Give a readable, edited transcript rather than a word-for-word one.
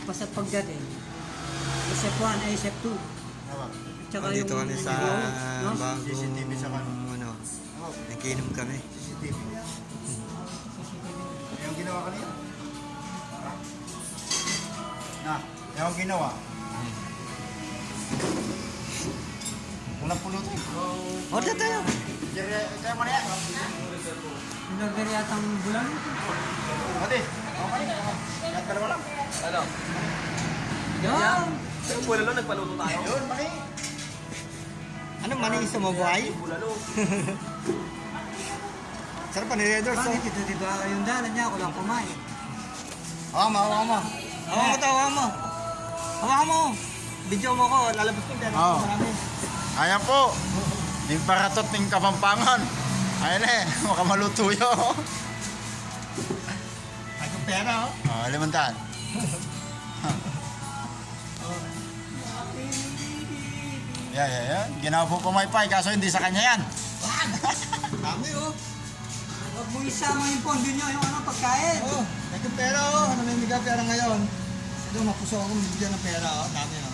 basta pagdating. Step 1 ay step 2. Tsaka Dito kami sa no? bagong CCTV sa kanan. ano, nakikinom kami. CCTV. Yung ginawa kanina. Na, yung ginawa. Walang pulutin. Order tayo! Kaya mo na yan. Inorder yatang bulan. Pati, okay. Yan, dalawa lang. Ano? Yan! Yung bulalo, nagpaluto tayo. Yun, mali. Ano mani sa mabuhay? Bulalo. Sarap pa ni Redors. Bakit ito dito yung dalan niya? Ako lang kumain. Hawakan mo, hawakan mo. Hawakan mo to, hawakan mo. Hawakan mo. Video mo ko, lalabas ko dyan. Oo. Marami. Ayan po. Yung paratot ng Kapampangan. Ayan eh, makamaluto yun. Ay, kung pera oh. Oh, 500. Yan. Ginawa po pumaypay, kaso hindi sa kanya yan. Dami oh. Huwag mo isama yung pondo nyo, yung ano, pagkain. Oh, ay kung pera oh. Namimiga pera ngayon. Ito, mapuso ako, bigyan ng pera oh. Dami oh.